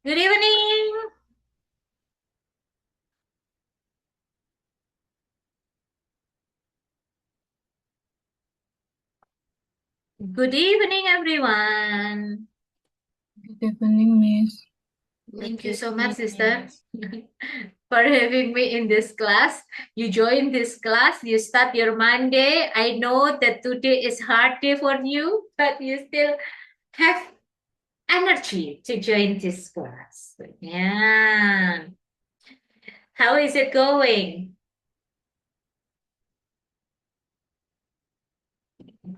Good evening. Good evening, everyone. Good evening, Miss. Thank you so much, sister, for having me in this class. You join this class, you start your Monday. I know that today is hard day for you, but you still have energy to join this class. Yeah. How is it going?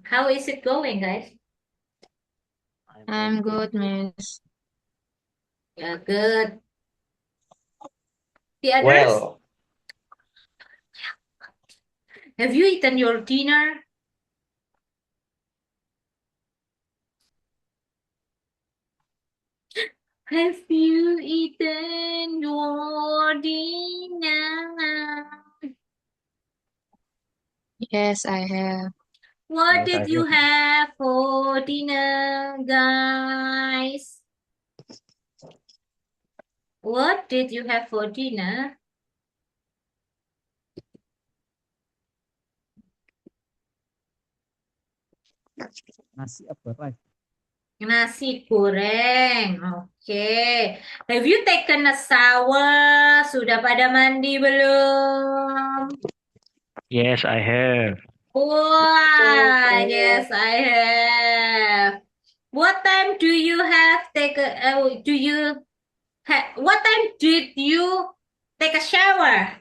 How is it going, guys? I'm good, Miss. Yeah, good. The others? Well, Have you eaten your dinner? Have you eaten your dinner? Yes, I have. What yes, I did you have. have for dinner, guys? What did you have for dinner? Nasi apa, rice? Nasi goreng. Oke. Have you taken a shower? Sudah pada mandi belum? Yes, I have. Wah, yes, I have. What time do you have take a, do you what time did you take a shower?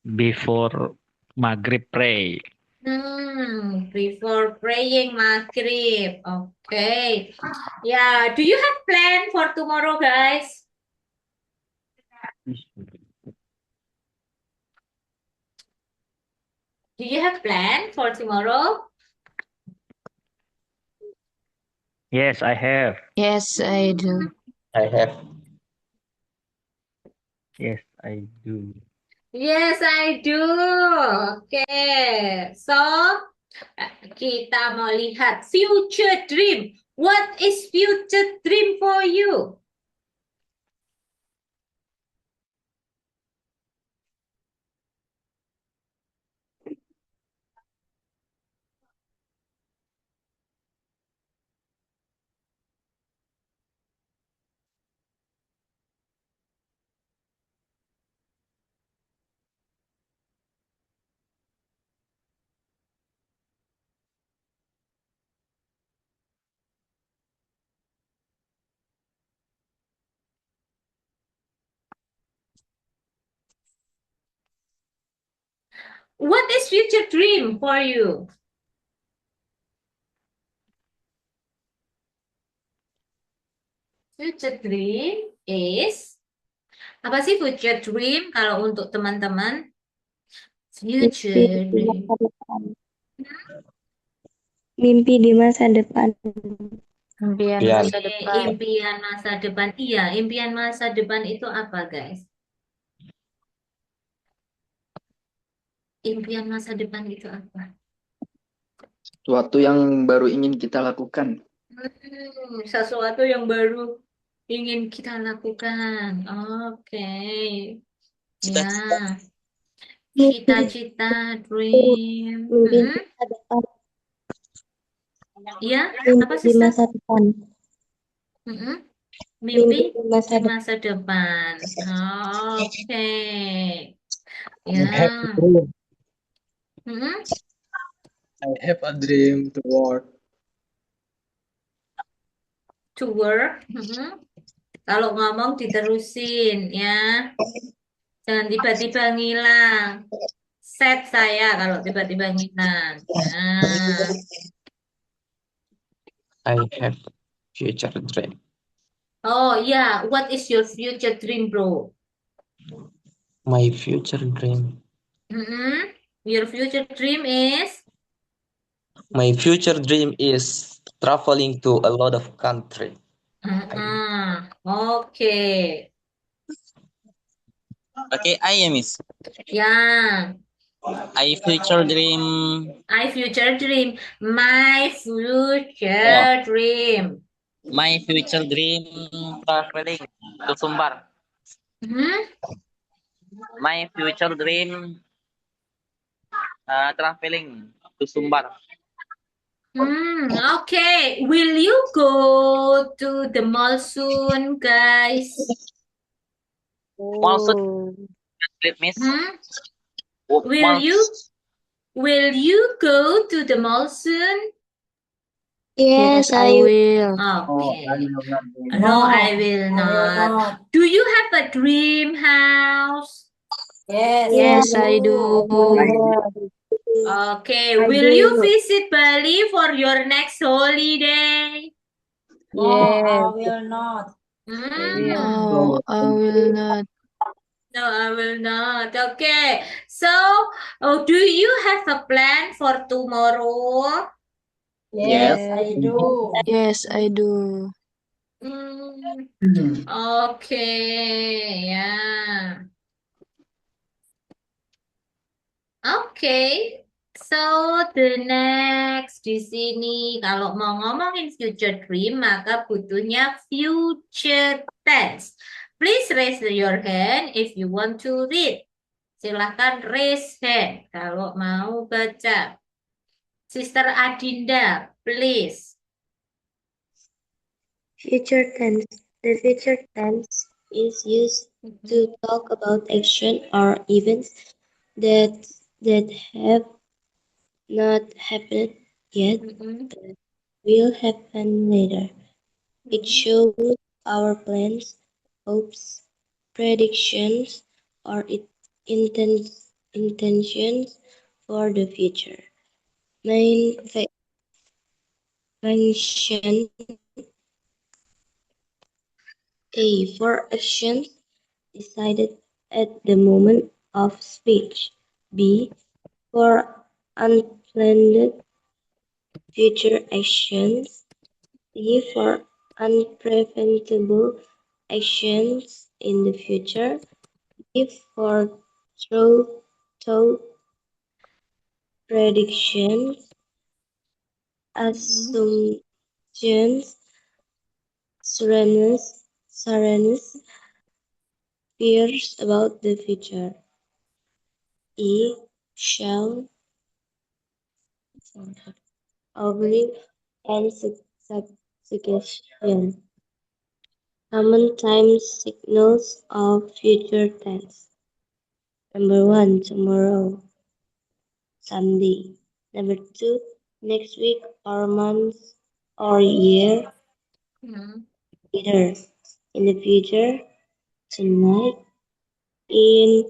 Before Maghrib pray. Before praying Maghrib. Okay. Yeah, do you have plan for tomorrow, guys? Do you have plan for tomorrow? Yes, I have. Yes, I do. I have. Yes, I do. Yes, I do. Okay. So, kita mau lihat future dream. What is future dream for you? What is future dream for you? Future dream is apa sih future dream kalau untuk teman-teman? Mimpi Future di dream. masa depan. Mimpi di masa depan. Impian Pian. masa depan. Impian masa depan. Iya, impian masa depan itu apa, guys? Impian masa depan itu apa? Sesuatu yang baru ingin kita lakukan. Sesuatu yang baru ingin kita lakukan. Oke. Ya, Mimpi, cita-cita, dream. mimpi di masa depan. Ya, Mimpi apa, di sister? masa depan. Mm-mm. Mimpi Mimpi di masa di depan. masa depan. Oke. I have a Ya. dream. Mm-mm. I have a dream to work. To work. Mm-mm. Kalau ngomong diterusin ya. Jangan tiba-tiba ngilang. Set saya kalau tiba-tiba ngilang. Nah. I have future dream. Oh yeah, what is your future dream, bro? My future dream. Mm-mm. Your future dream is? My future dream is traveling to a lot of country. Okay. Okay, I Miss. Yeah. I future dream. My future dream. My Oh, future dream. My future dream traveling to Sumbar. Hmm? My future dream traveling to Sumbar. Okay. Will you go to the mall soon, guys? Also, Oh, Miss. Hmm? Oh, Will Mall. you go to the mall soon? yes, Yes, I I will. Oh, I Okay. will not do it. No, I will not. Do you have a dream house? yeah, Yes, I do. I do. Okay. Will you visit Bali for your next holiday? Yes. Mm. No, I will not. No, I will not. Okay. So, do you have a plan for tomorrow? Yes. Yes, yes, I do. Mm, okay, yeah. Okay. So, the next di sini, kalau mau ngomongin future dream, maka butuhnya future tense. Please raise your hand if you want to read. Silahkan raise hand kalau mau baca. Sister Adinda, please. future tense. The future tense is used to talk about action or events that that have not happened yet Mhm. but will happen later. It shows our plans, hopes, predictions, or intentions for the future. Main function A for actions decided at the moment of speech. B for unplanned future actions. C for unpreventable actions in the future. D for true thought predictions, assumptions, sureness, fears about the future. E shall oblique and suggestion. Common time signals of future tense. Number one, tomorrow, Sunday. Number two, next week or month or year Mhm. later. In the future, tonight, in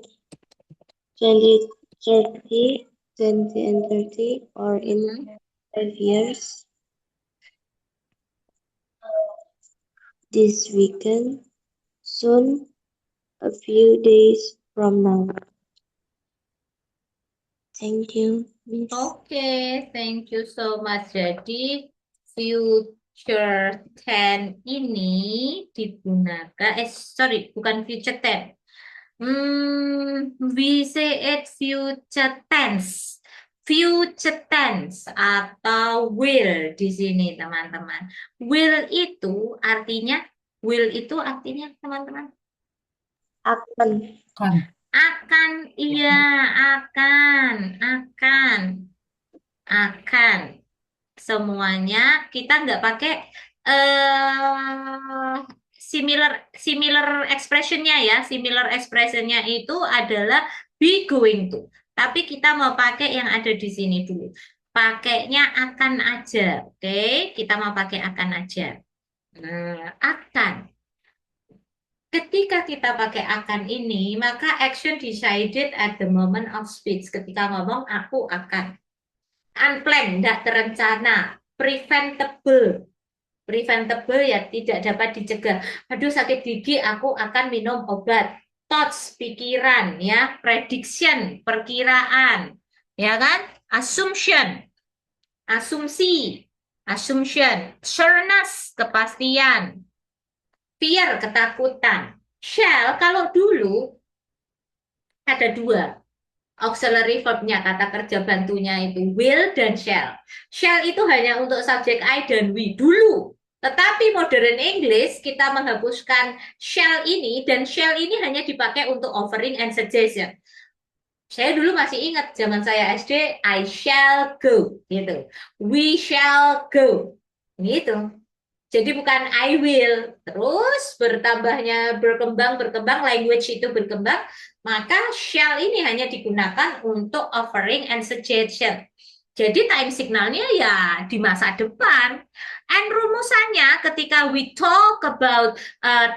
2030, 20 and 30, or in Mhm. 5 years, this weekend, soon, a few days from now. Thank you, Miss. Oke, thank you so much. Jadi, future tense ini digunakan, sorry, bukan future tense. We say it future tense. Future tense atau will di sini, teman-teman. Will itu artinya, teman-teman? Akan. Akan, iya, akan. Semuanya kita nggak pakai similar similar expressionnya ya. Similar expressionnya itu adalah be going to. Tapi kita mau pakai yang ada di sini dulu. Pakainya akan aja, oke? Kita mau pakai akan aja. Akan. Ketika kita pakai akan ini, maka action decided at the moment of speech. Ketika ngomong, aku akan. Unplanned, tidak terencana. Preventable. Preventable ya tidak dapat dicegah. Aduh sakit gigi, aku akan minum obat. Thoughts, pikiran, ya. Prediction, perkiraan. Ya kan? Assumption, asumsi. Assumption. Sureness, kepastian. Fear, ketakutan. Shall, kalau dulu ada dua. Auxiliary verbnya, kata kerja bantunya itu will dan shall. Shall itu hanya untuk subjek I dan we dulu. Tetapi modern English kita menghapuskan shall ini dan shall ini hanya dipakai untuk offering and suggestion. Saya dulu masih ingat zaman saya SD, I shall go gitu. We shall go gitu. Jadi bukan I will. Terus berkembang language itu berkembang, maka shall ini hanya digunakan untuk offering and suggestion. Jadi time signalnya ya di masa depan. And rumusannya ketika we talk about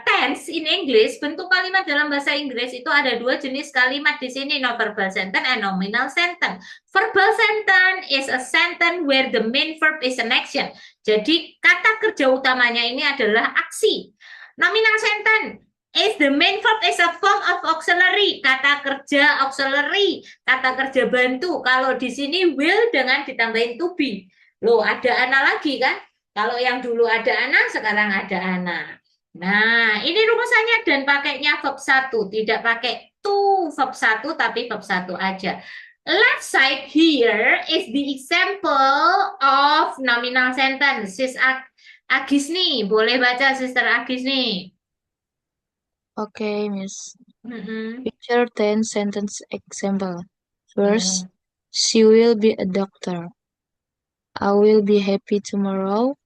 tense in English, bentuk kalimat dalam bahasa Inggris itu ada dua jenis kalimat di sini, no verbal sentence and nominal sentence. Verbal sentence is a sentence where the main verb is an action. Jadi kata kerja utamanya ini adalah aksi. Nominal sentence is the main verb is a form of auxiliary. Kata kerja auxiliary, kata kerja bantu. Kalau di sini will dengan ditambahin to be. Loh, ada ana lagi kan? Kalau yang dulu ada ana, sekarang ada ana. Nah, ini rumusannya dan pakainya verb 1, tidak pakai to verb 1 tapi verb 1 aja. Left side here is the example of nominal sentence. Sis Agis nih, boleh baca Sister Agis nih. Okay, Miss. Mm-mm. Future tense sentence example. First, she will be a doctor. I will be happy tomorrow.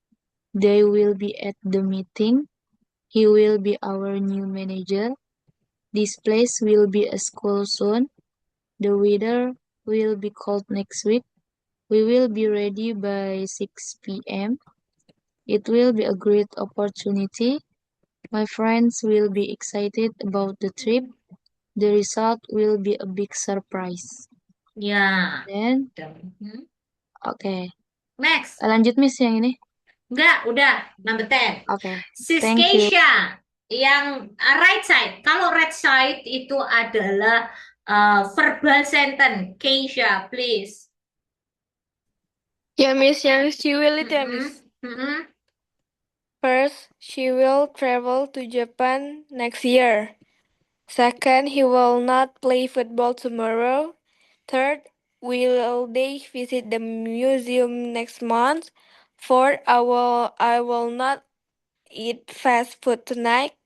They will be at the meeting. He will be our new manager. This place will be a school soon. The weather will be cold next week. We will be ready by 6 p.m. It will be a great opportunity. My friends will be excited about the trip. The result will be a big surprise. Ya. Then, Hmm. okay. Next. Lanjut Miss yang ini. Enggak, udah. Number 10. Okay. Sis Thank you. Keisha, yang right side. Kalau right side itu adalah verbal sentence. Keisha, please. Ya, Miss, yang she will itu ya, Miss. First, she will travel to Japan next year. Second, he will not play football tomorrow. Third, will they visit the museum next month? Fourth, I will not eat fast food tonight.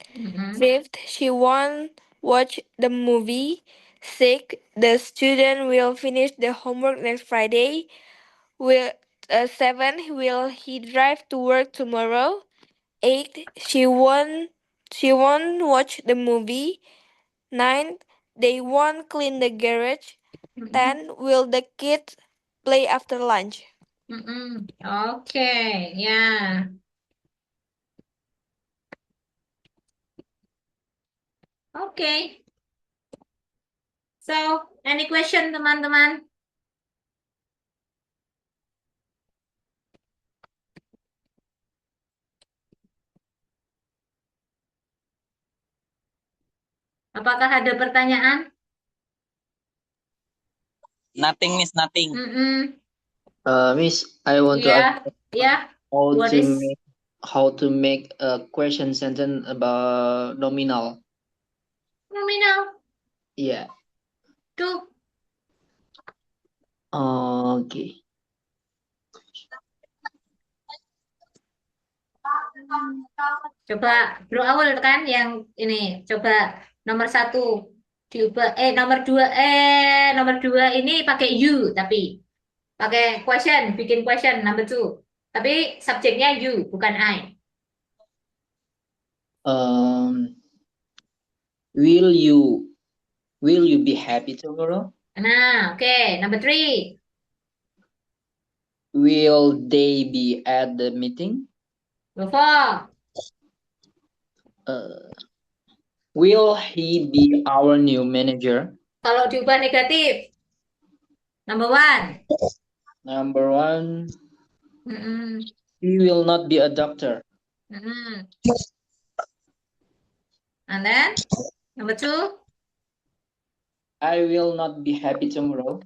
Fifth, she won't watch the movie. Sixth, the student will finish the homework next Friday. Seventh, will he drive to work tomorrow? Eighth, she won't watch the movie. Ninth, they won't clean the garage. 10, will the kids play after lunch? Okay, yeah. Okay. So, any question teman-teman? Apakah ada pertanyaan? Nothing, Miss, nothing. Miss, I want to ask Yeah. how to make a question sentence about nominal. Nominal. Yeah. Tuh. Okay. Coba Bro Awul kan yang ini. Coba nomor 1 diubah. Nomor 2 ini pakai you tapi pakai question, bikin question number 2. Tapi subjeknya you, bukan I. Will you be happy tomorrow? Nah, okay. Number 3. Will they be at the meeting? Number 4. Will he be our new manager? Kalau diubah negatif. Number 1. Number 1. He will not be a doctor. And then number 2. I will not be happy tomorrow.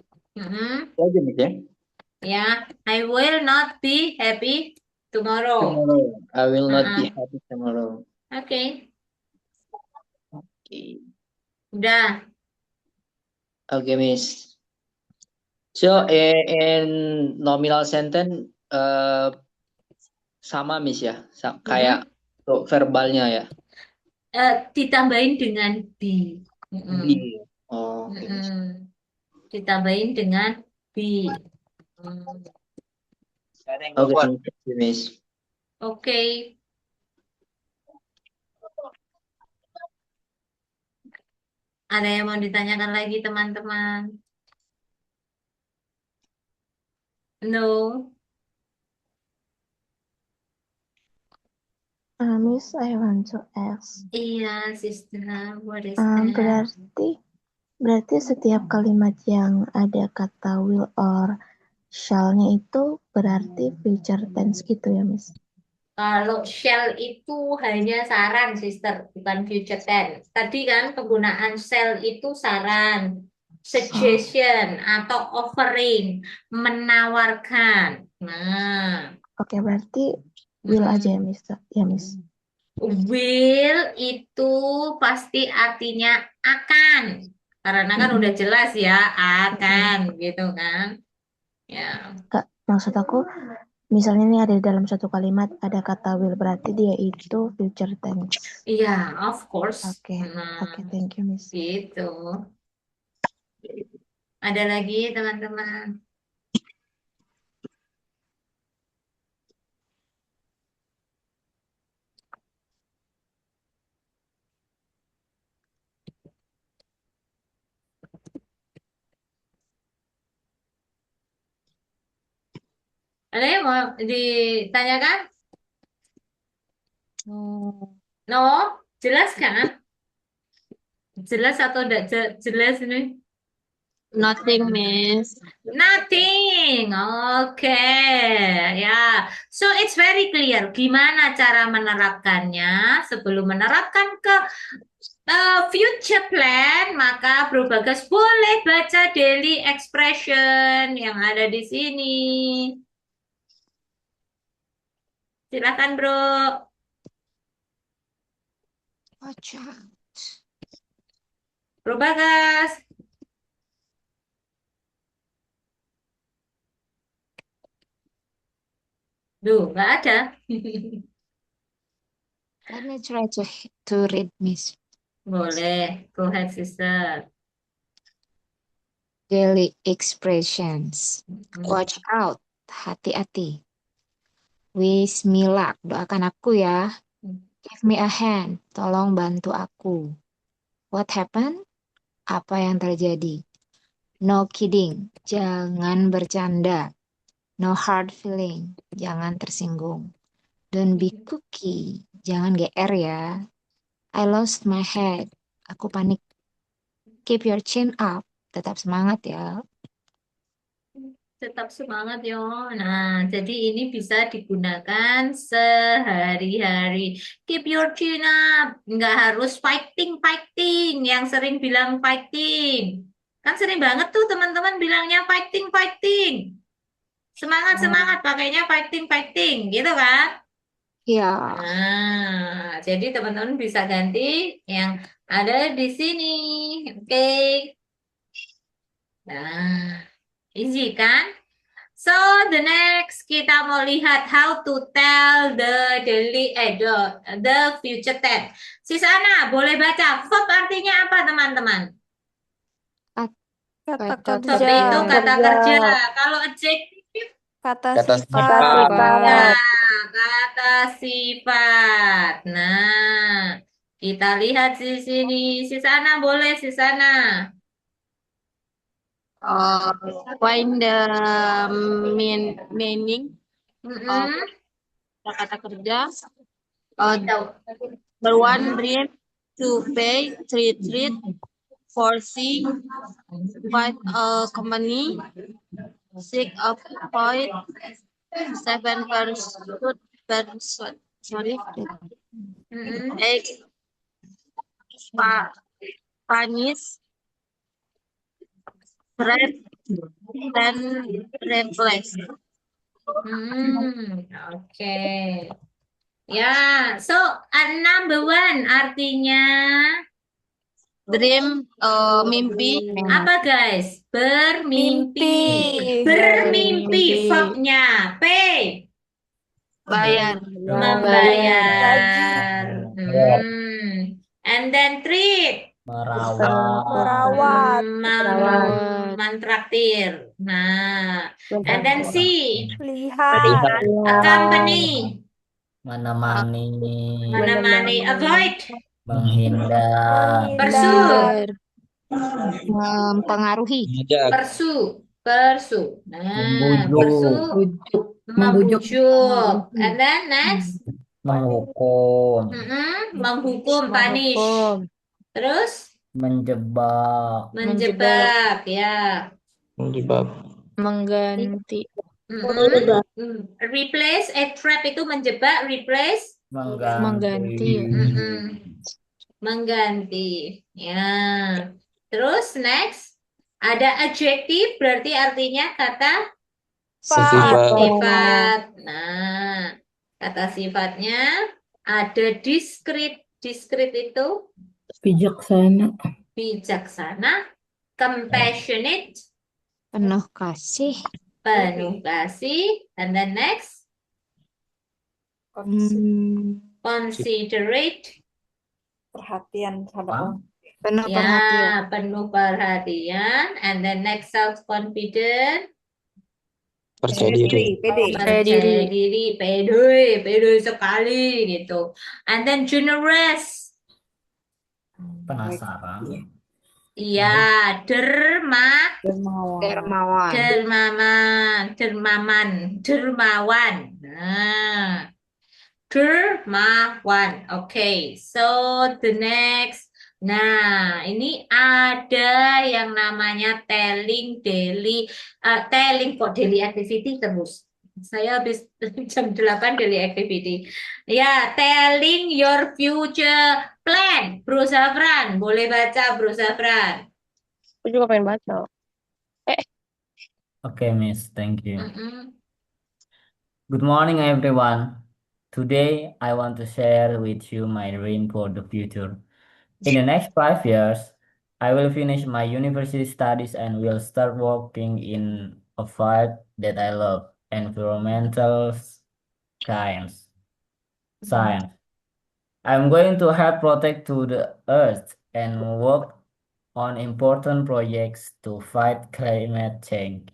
Yeah, I will not be happy tomorrow. I will not be happy tomorrow. Okay. Okay. Udah. Okay, Miss. So in nominal sentence, sama Miss ya, kayak untuk verbalnya ya. Ditambahin dengan be. Mm-mm. Be. Oh, oke Miss. Mm-mm. Ditambahin dengan be. Mm. Oke, thank you Miss. Oke. Ada yang mau ditanyakan lagi teman-teman? No. Miss, I want to ask. Iya, sister. What is that? Berarti setiap kalimat yang ada kata will or shall-nya itu berarti future tense gitu ya, Miss? Kalau shall itu hanya saran, sister, bukan future tense. Tadi kan penggunaan shall itu saran, suggestion, atau offering, menawarkan. Nah, Oke, berarti will aja ya, Miss? Ya, Miss. will itu pasti artinya akan. Karena kan udah jelas ya, akan gitu kan. Ya. Kak, maksud aku, misalnya nih ada di dalam satu kalimat ada kata will, berarti dia itu future tense. Iya, of course. Oke, Nah, thank you, Miss. gitu. Ada lagi teman-teman? Ada yang mau ditanyakan? No, jelas kan? Jelas atau tidak jelas ini? Nothing, Miss. Nothing. Oke, ya. So it's very clear gimana cara menerapkannya. Sebelum menerapkan ke future plan, maka Bro Bagas boleh baca daily expression yang ada di sini. Silakan, Bro. Bro Bagas. Duh, nggak ada. Let me try to read, Miss. Boleh. Go ahead, sister. Daily expressions. Watch out. Hati-hati. Wish me luck. Doakan aku ya. Give me a hand. Tolong bantu aku. What happened? Apa yang terjadi? No kidding. Jangan bercanda. No hard feeling. Jangan tersinggung. Don't be cookie. Jangan GR ya. I lost my head. Aku panik. Keep your chin up. Tetap semangat ya. Tetap semangat yo. Nah, jadi ini bisa digunakan sehari-hari. Keep your chin up. Nggak harus fighting, fighting. Yang sering bilang fighting. Kan sering banget tuh teman-teman bilangnya fighting, fighting. Semangat, semangat. Pakainya fighting, fighting. Gitu kan? Ya. Nah, jadi teman-teman bisa ganti yang ada di sini. Oke. Nah, easy kan? So, the next kita mau lihat how to tell the future tense. Si Sana, boleh baca verb artinya apa, teman-teman? Kata Verb kerja. itu kata kerja. Kalau adjective, Kata Kata sifat. ya, kata sifat. Nah, kita lihat di sini. Si Sana, boleh si Sana. Find the meaning of Mm-mm. kata kerja. Tahu. Number one, dream, to pay, treat, foresee, find a company, six, avoid, seven, Mm-mm. eight, punish, red, ten, replace. Oke. Ya, so number one artinya Dream, mimpi. apa guys? Bermimpi. Mimpi. Bermimpi. Verbnya P. Bayar. Membayar. And then treat. Merawat. Mentraktir. Nah, and then C. Lihat. Accompany. Menemani. Avoid. Menghindar. Menghindar. Mempengaruhi. Pursue. Nah, membujuk. And then next. Menghukum. Menghukum, punish. Terus? Menjebak. Ya. Mengganti. Replace, trap itu menjebak, replace. Mengganti. Ya. Terus next. Ada adjective berarti artinya kata sifat. Nah, kata sifatnya ada discreet. Discreet itu bijaksana, compassionate, Penuh kasih. and then next, considerate, Perhatian terhadap Penuh perhatian. ya, penuh perhatian, and then next, self-confident, Percaya diri. pede sekali gitu, and then generous, Penasaran. iya, Dermawan. dermawan. Nah, dermawan. Okay, so the next. Nah, ini ada yang namanya telling daily activity terus. Saya habis jam 8 daily activity. Ya, telling your future plan. Bro Zafran, boleh baca Bro Zafran. Aku juga pengen baca. Okay, Miss. Thank you. Good morning, everyone. Today, I want to share with you my dream for the future. In the next 5 years, I will finish my university studies and will start working in a field that I love, environmental science. I'm going to help protect to the earth and work on important projects to fight climate change.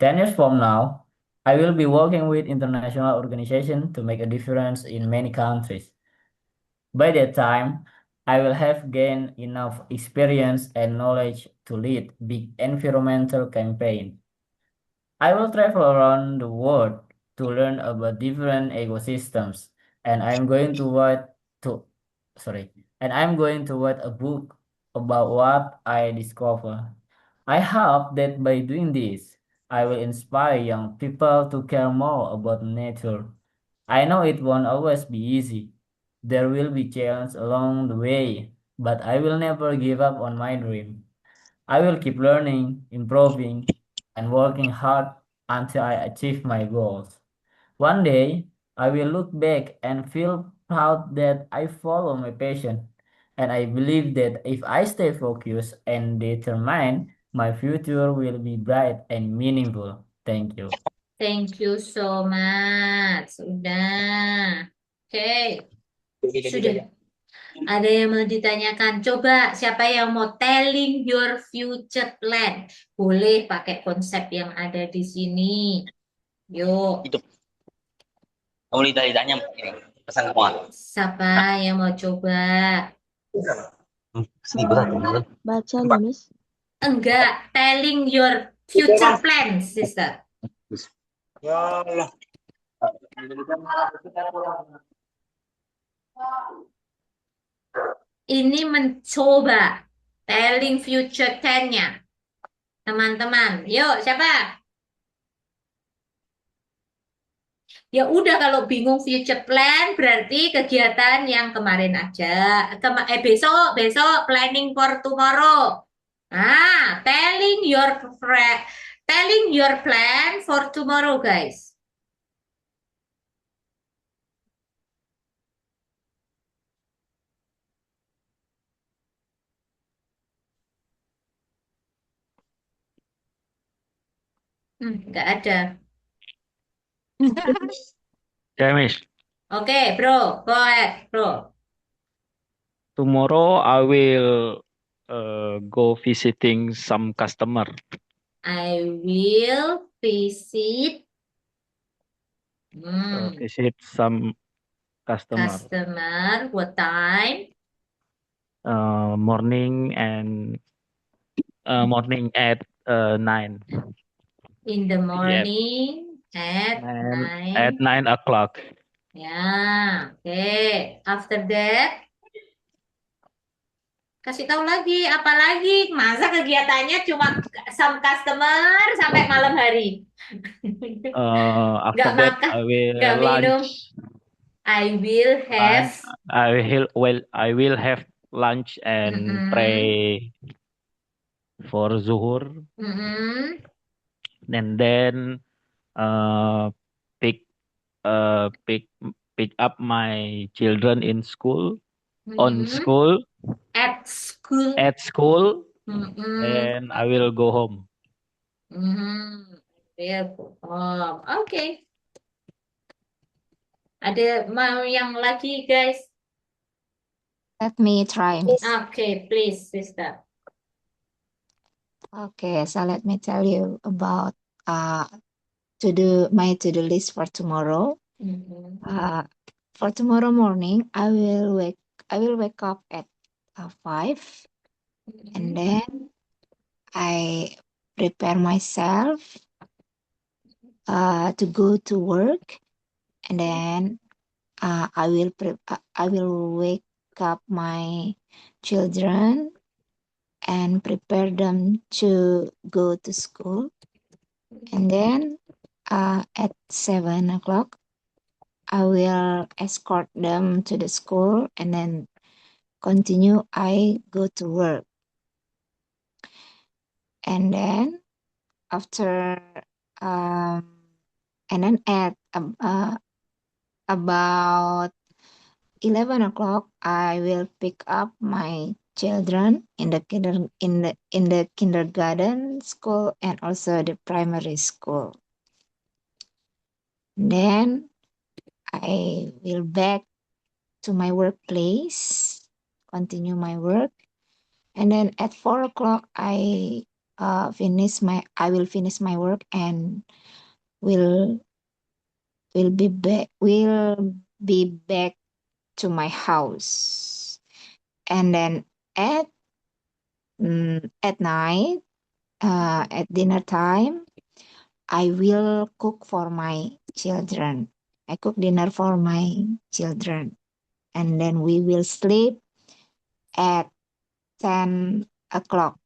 10 years from now, I will be working with international organizations to make a difference in many countries. By that time, I will have gained enough experience and knowledge to lead big environmental campaigns. I will travel around the world to learn about different ecosystems, and I'm going to write a book about what I discover. I hope that by doing this, I will inspire young people to care more about nature. I know it won't always be easy. There will be challenges along the way, but I will never give up on my dream. I will keep learning, improving, and working hard until I achieve my goals. One day, I will look back and feel proud that I follow my passion. And I believe that if I stay focused and determined, my future will be bright and meaningful. Thank you. Thank you so much. Sudah. Oke. Sudah. Ada yang mau ditanyakan? Coba siapa yang mau telling your future plan? Boleh pakai konsep yang ada di sini. Yuk. Itu. Kamu ditanya pesan semua. Siapa yang mau coba? Baca nih, Miss. Enggak, telling your future plan, sister. Ya Allah. Ini mencoba telling future tense-nya. Teman-teman, yuk siapa? Ya udah kalau bingung future plan berarti kegiatan yang kemarin aja. Besok planning for tomorrow. Ah, telling your plan for tomorrow, guys. Nggak ada. Yeah, Miss. Okay, bro, go ahead, bro. Tomorrow I will go visiting some customer. I will visit Visit some customer. customer. What time? Morning at 9. In the PM. morning at At 9. 9 o'clock. Ya, oke. After that, kasih tahu lagi, apa lagi? Masa kegiatannya cuma some customer sampai malam hari? After Nggak that makan, I will nggak minum. lunch. I will have. I will have lunch and pray for zuhur, Mm-mm. and then pick pick up my children in school, on Mm-mm. school, At school. at school, Mm-mm. and I will go home. Mm-hmm. Will go home. Oke. Ada mau yang lagi, guys? Let me try, Miss. Okay, please, sister. Okay, so let me tell you about my to-do list for tomorrow. Mhm. For tomorrow morning, I will wake up at 5, and then I prepare myself to go to work, and then I will wake up my children and prepare them to go to school, and then at 7 o'clock I will escort them to the school, and then continue I go to work, and then after and then at about 11 o'clock I will pick up my children in the kindergarten school and also the primary school. Then I will back to my workplace, continue my work, and then at 4 o'clock I will finish my work and will be back to my house. And then at night, at dinner time, I will cook for my children. I cook dinner for my children, and then we will sleep at 10 o'clock.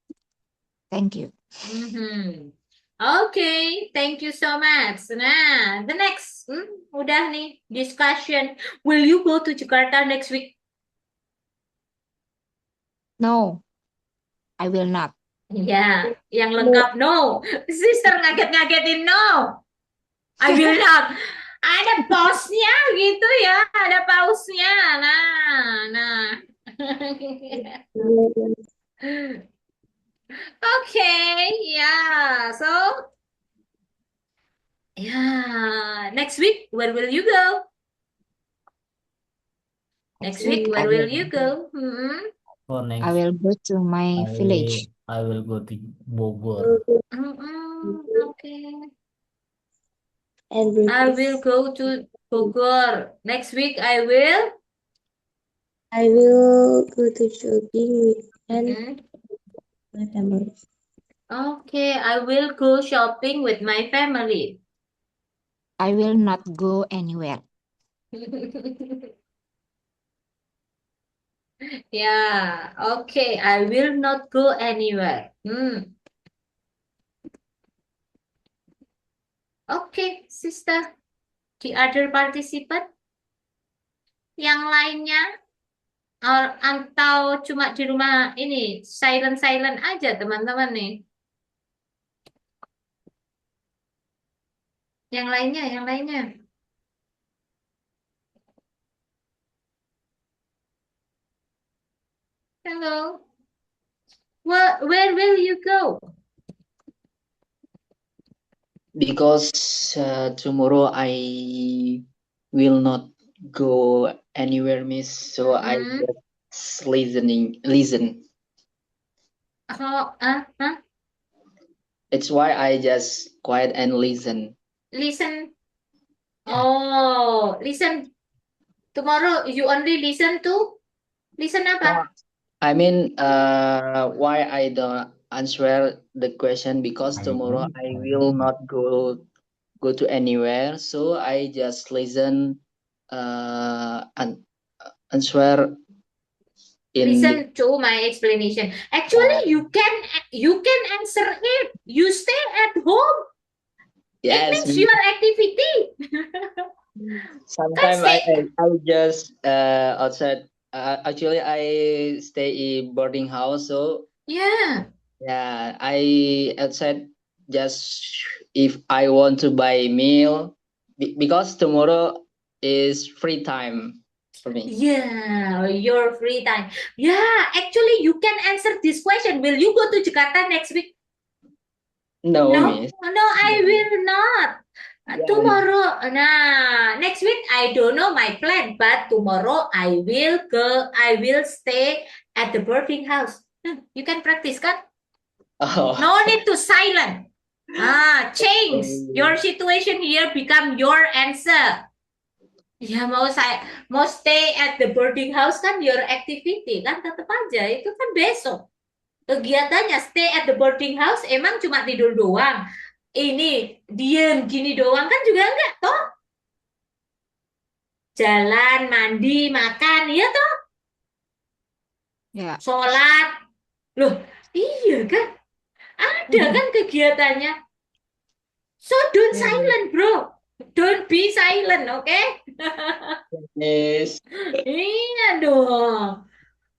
Thank you. Mhm. Okay, thank you so much. Nah, the next, udah nih discussion. Will you go to Jakarta next week? No, I will not. Ya, yang lengkap no. Sister ngaget-ngagetin no. I will not. Ada pausnya gitu ya, ada pausnya. Nah. Okay, yeah. So, yeah. Next week, where will you go? Next week, where will you go? For I next, will go to my village. I will go to Bogor. Okay. And I will go to Bogor. Next week, I will go to jogging with my family. Okay, I will go shopping with my family. I will not go anywhere. Yeah, okay, I will not go anywhere. Okay, sister. The other participant? Yang lainnya? Atau cuma di rumah ini, silent-silent aja teman-teman nih? Yang lainnya. Hello. Where will you go? Because tomorrow I will not go anywhere, Miss. So I just listen. Oh, It's why I just quiet and listen. listen. Oh, listen. Tomorrow you only listen to? Listen apa? I mean, why I don't answer the question because tomorrow I will not go to anywhere. So I just listen, and answer in the, Listen to my explanation. Actually, you can answer it. You stay at home. It yes. means your activity. Sometimes I just outside. Actually, I stay in boarding house, so Yeah. yeah, I outside just if I want to buy meal because tomorrow is free time for me. Yeah, your free time. Yeah, actually, you can answer this question. Will you go to Jakarta next week? No, No, Miss. no, I will not. Tomorrow, nah, next week I don't know my plan, but tomorrow I will go. I will stay at the boarding house. You can practice, kan? Oh. No need to silent. Change your situation here become your answer. Ya mau stay at the boarding house kan your activity kan tetap aja itu kan besok. Kegiatannya stay at the boarding house emang cuma tidur doang. Ini diem gini doang kan juga enggak toh. Jalan, mandi, makan, iya toh. Ya. Sholat. Loh, iya kan? Ada kan kegiatannya. So don't silent, bro. Don't be silent, oke? Yes. Iya dong.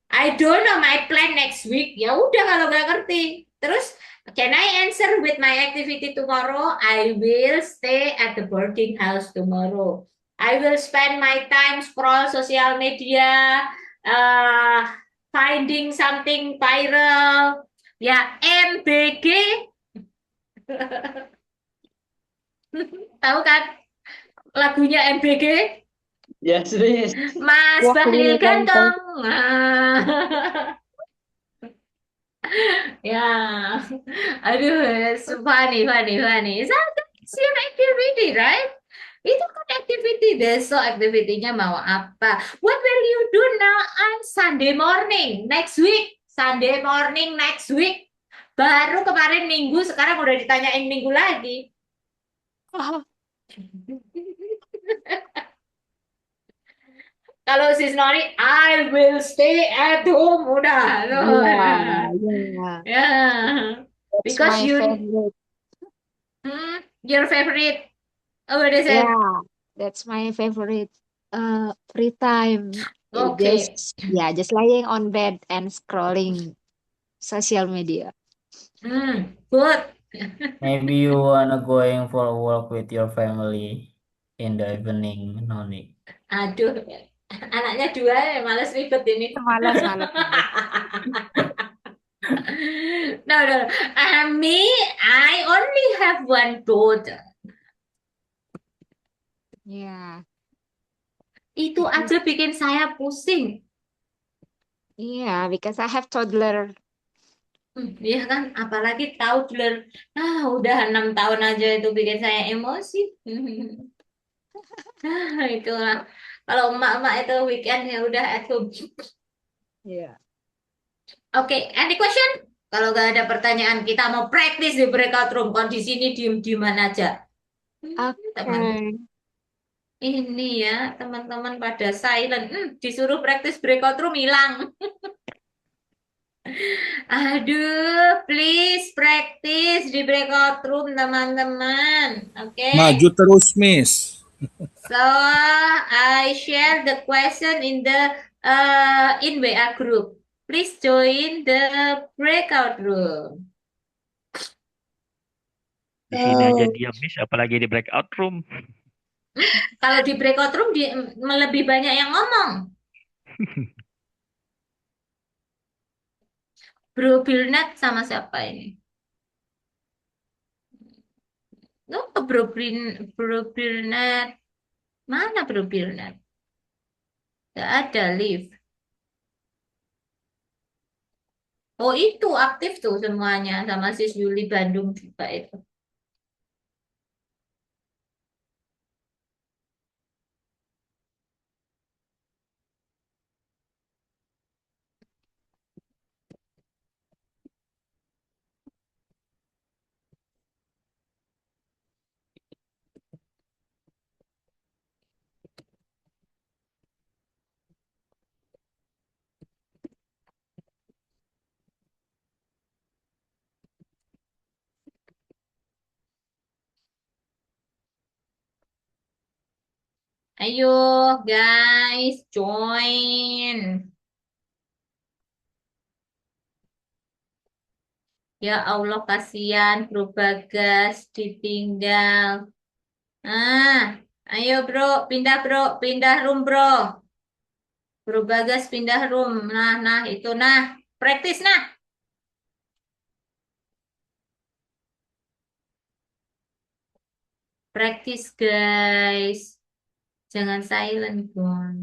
I don't know my plan next week. Ya udah kalau nggak ngerti. Terus, can I answer with my activity tomorrow? I will stay at the boarding house tomorrow. I will spend my time scroll social media, finding something viral. Ya, MBG. Tahu kan lagunya MBG? Yes, Miss. Mas Bahlil Gantong. Ya, aduh, it's funny. It's your activity, right? Itu kan activity besok, aktivitinya mau apa? What will you do now on Sunday morning next week? Sunday morning next week. Baru kemarin Minggu, sekarang udah ditanyain Minggu lagi. Kalau si Snorri, I will stay at home, udah. Yeah. Because my you, favorite. your favorite. Oh, what is it? Yeah, that's my favorite free time. Okay. Just lying on bed and scrolling social media. Good. Maybe you wanna going for a walk with your family in the evening, Noni. Aduh, anaknya dua, males ribet ini. Malas. No. Me, I only have one daughter. Yeah. Itu aja bikin saya pusing. Yeah, because I have toddler. Iya kan, apalagi toddler. Udah 6 tahun aja itu bikin saya emosi. Itulah. Kalau emak-emak itu weekend ya udah at home. Yeah. Oke, any question? Kalau nggak ada pertanyaan, kita mau praktis di breakout room. Kondisi ini diem-dieman aja. Okay. Ini ya, teman-teman pada silent. Disuruh praktis breakout room hilang. Aduh, please practice di breakout room, teman-teman. Oke. Maju terus, Miss. So, I share the question in the in WA group. Please join the breakout room. Di sini aja diam, Miss, apalagi di breakout room. Kalau di breakout room lebih banyak yang ngomong. Bro Bilnet sama siapa ini? Bro Bilnet. Mana Bro Bernard? Gak ada live. Oh itu aktif tuh semuanya sama sis Yuli Bandung juga itu. Ayo guys, join. Ya Allah kasihan Bro Bagas ditinggal. Ah, ayo bro, pindah room bro. Bro Bagas pindah room. Nah, itu nah. Praktis nah. Praktis guys. Jangan silent Gon.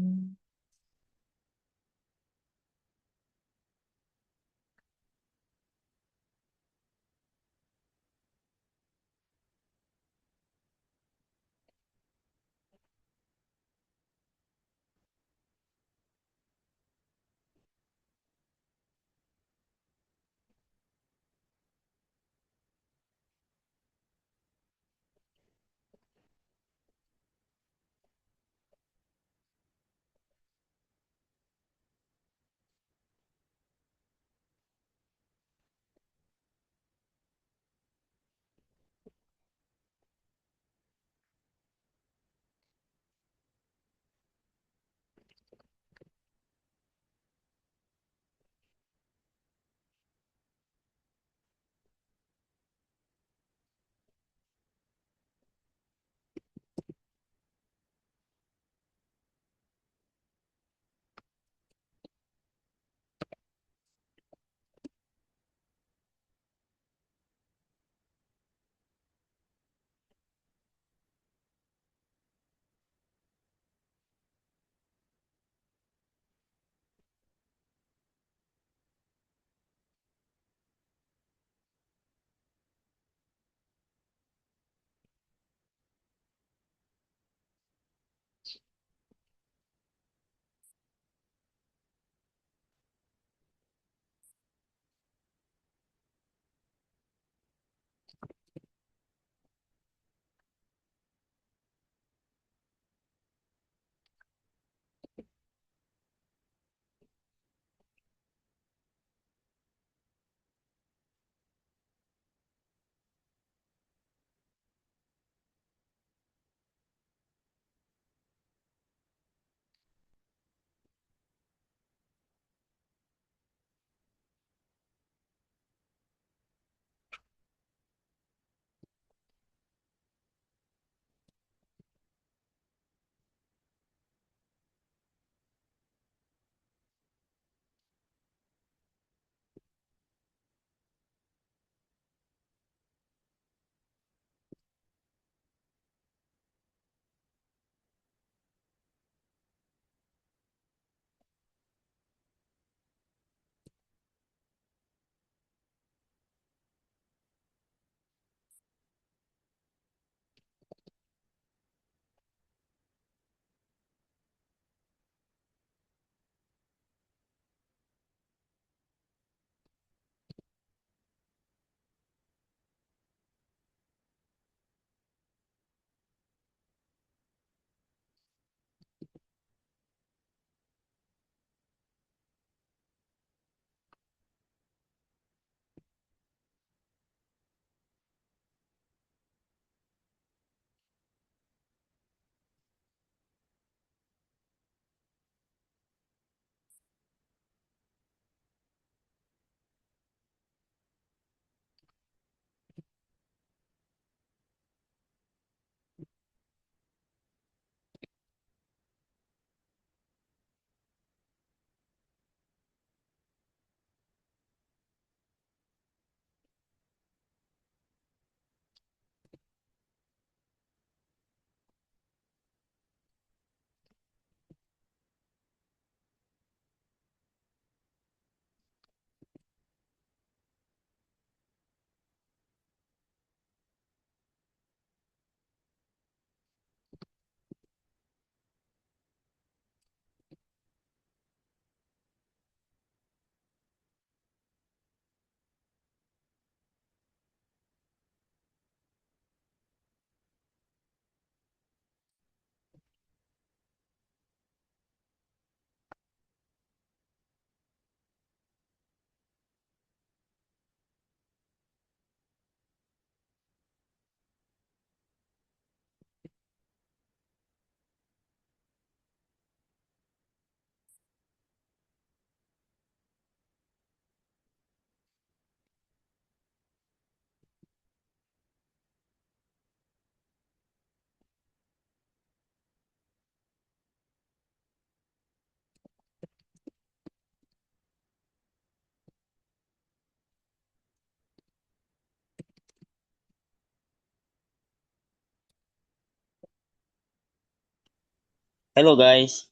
Hello guys.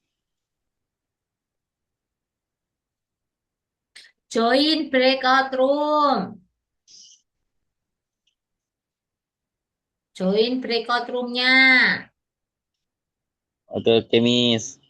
Join breakout room. Join breakout roomnya. Oke, Miss.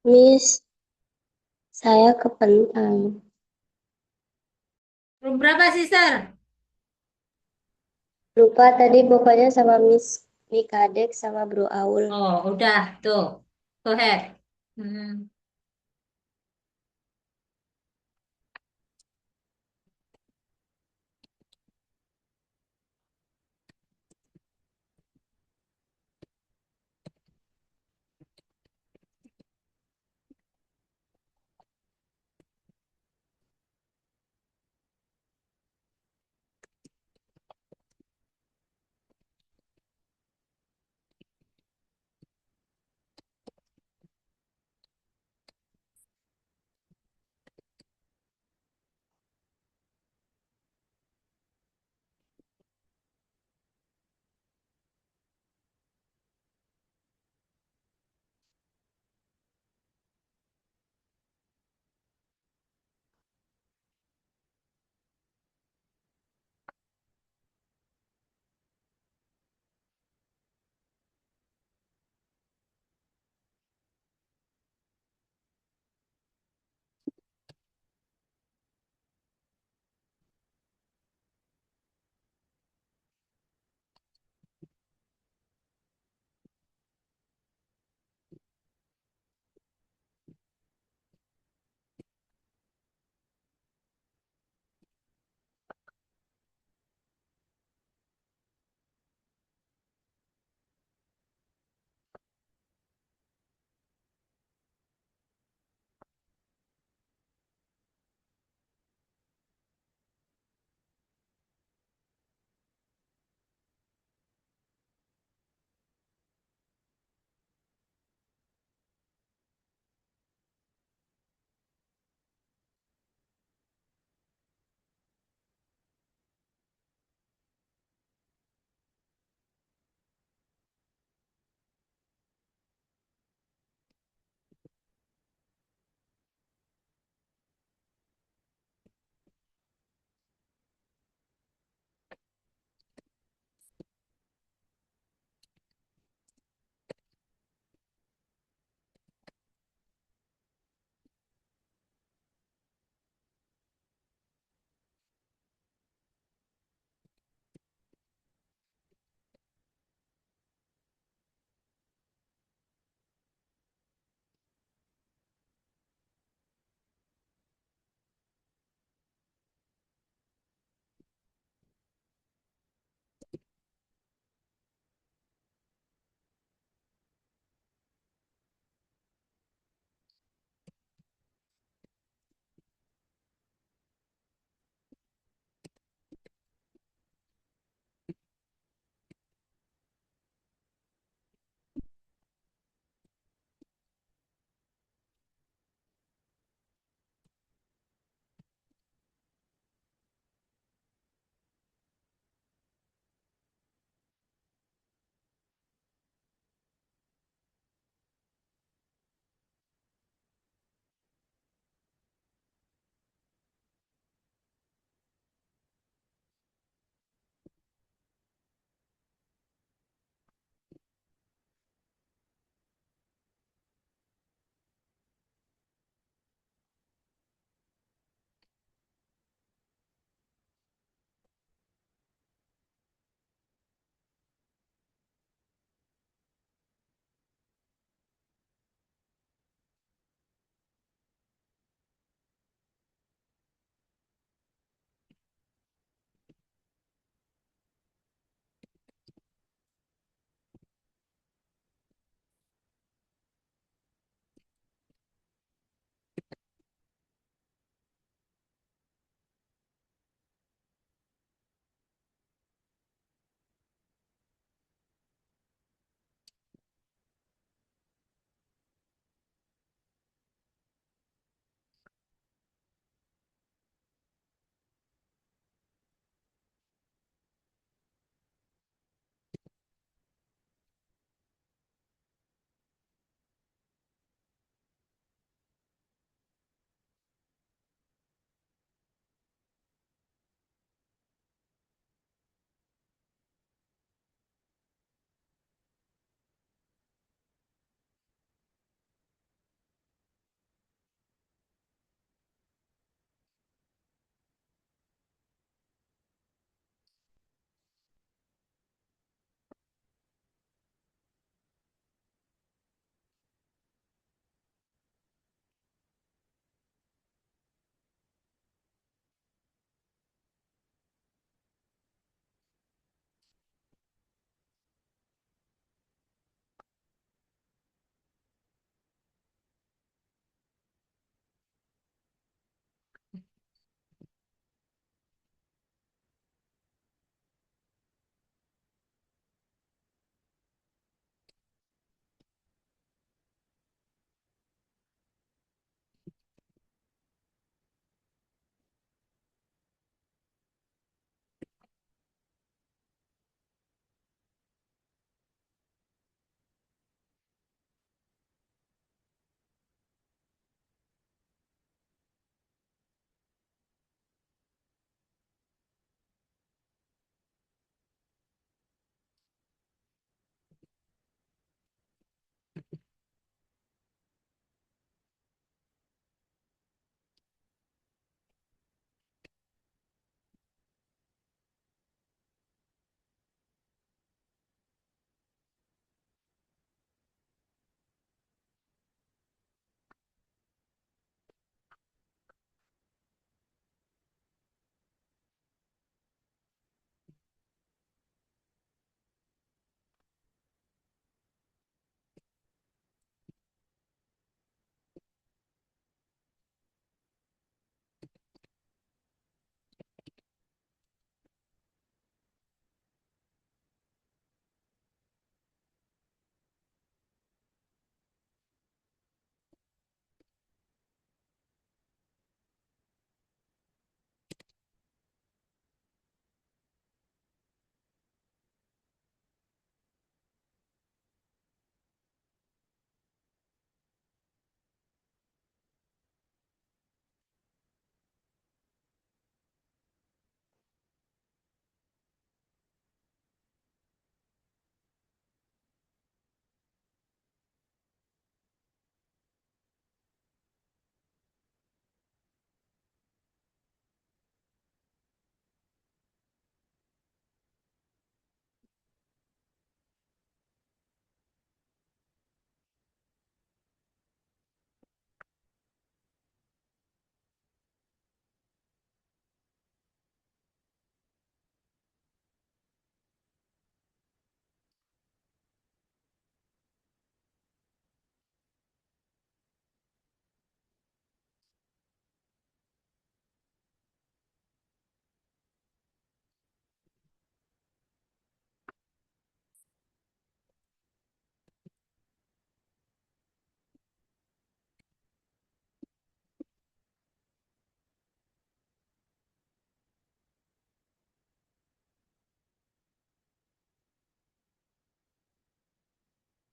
Miss, saya kepentang. Room berapa, sister? Lupa tadi pokoknya sama Miss Mikadek sama Bro Aul. Oh, udah tuh. Go ahead.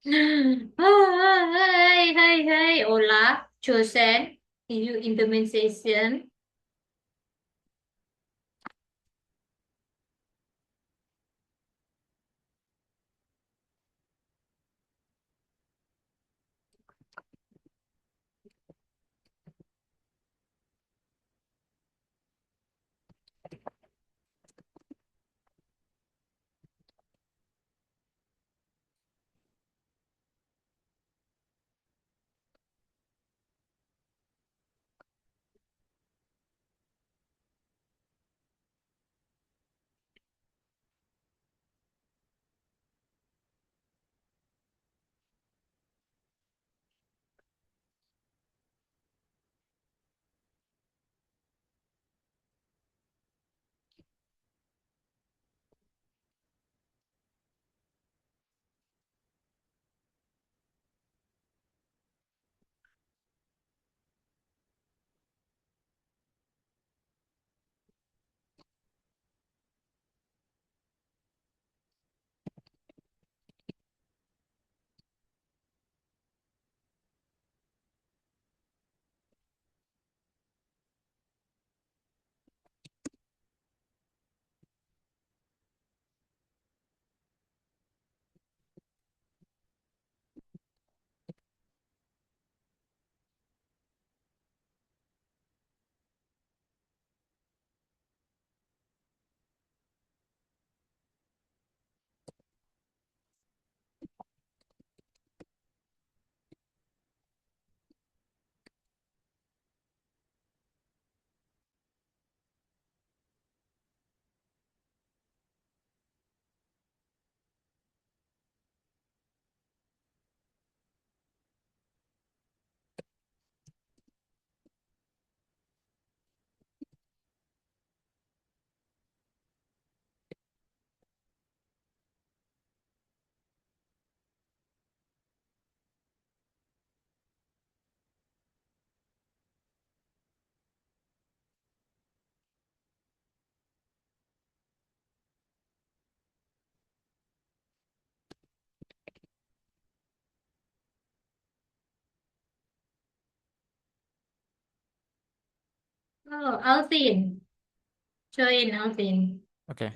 Hi, hi, hi. Hola, Chosen. You in the main session. Oh, Alvin. Join Alvin. Okay.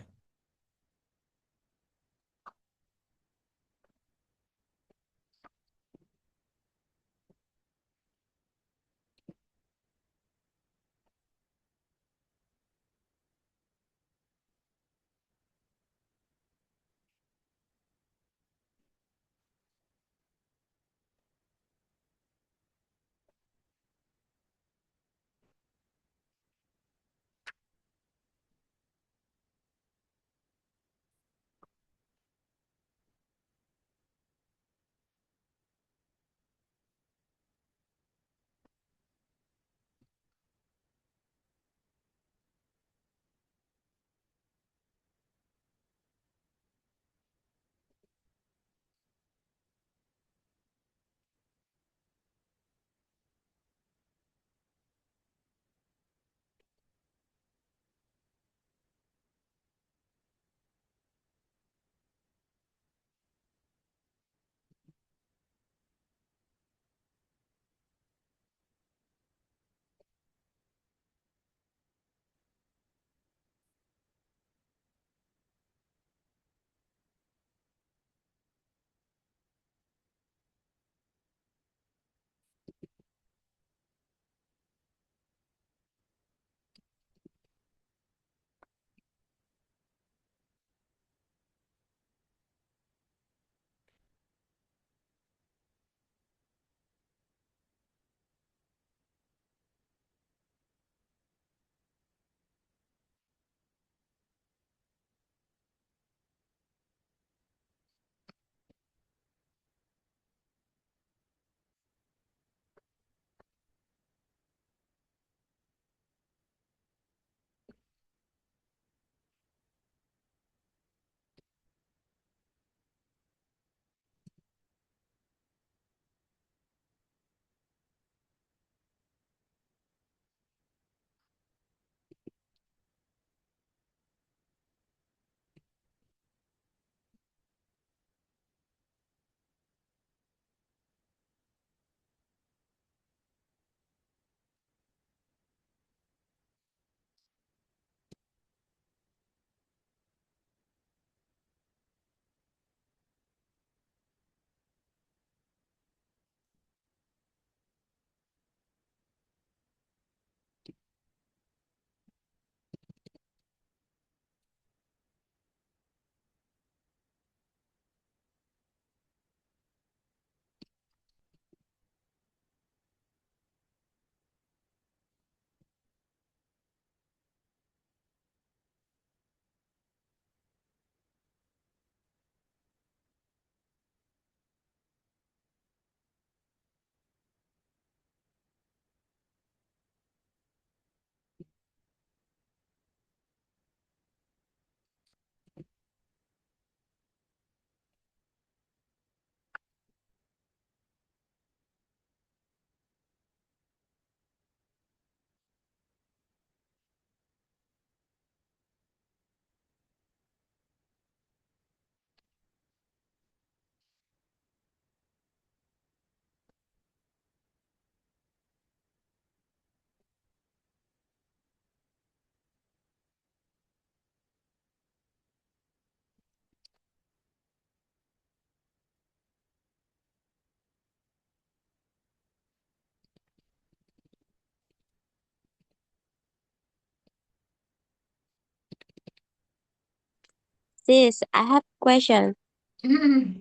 Sis, I have question.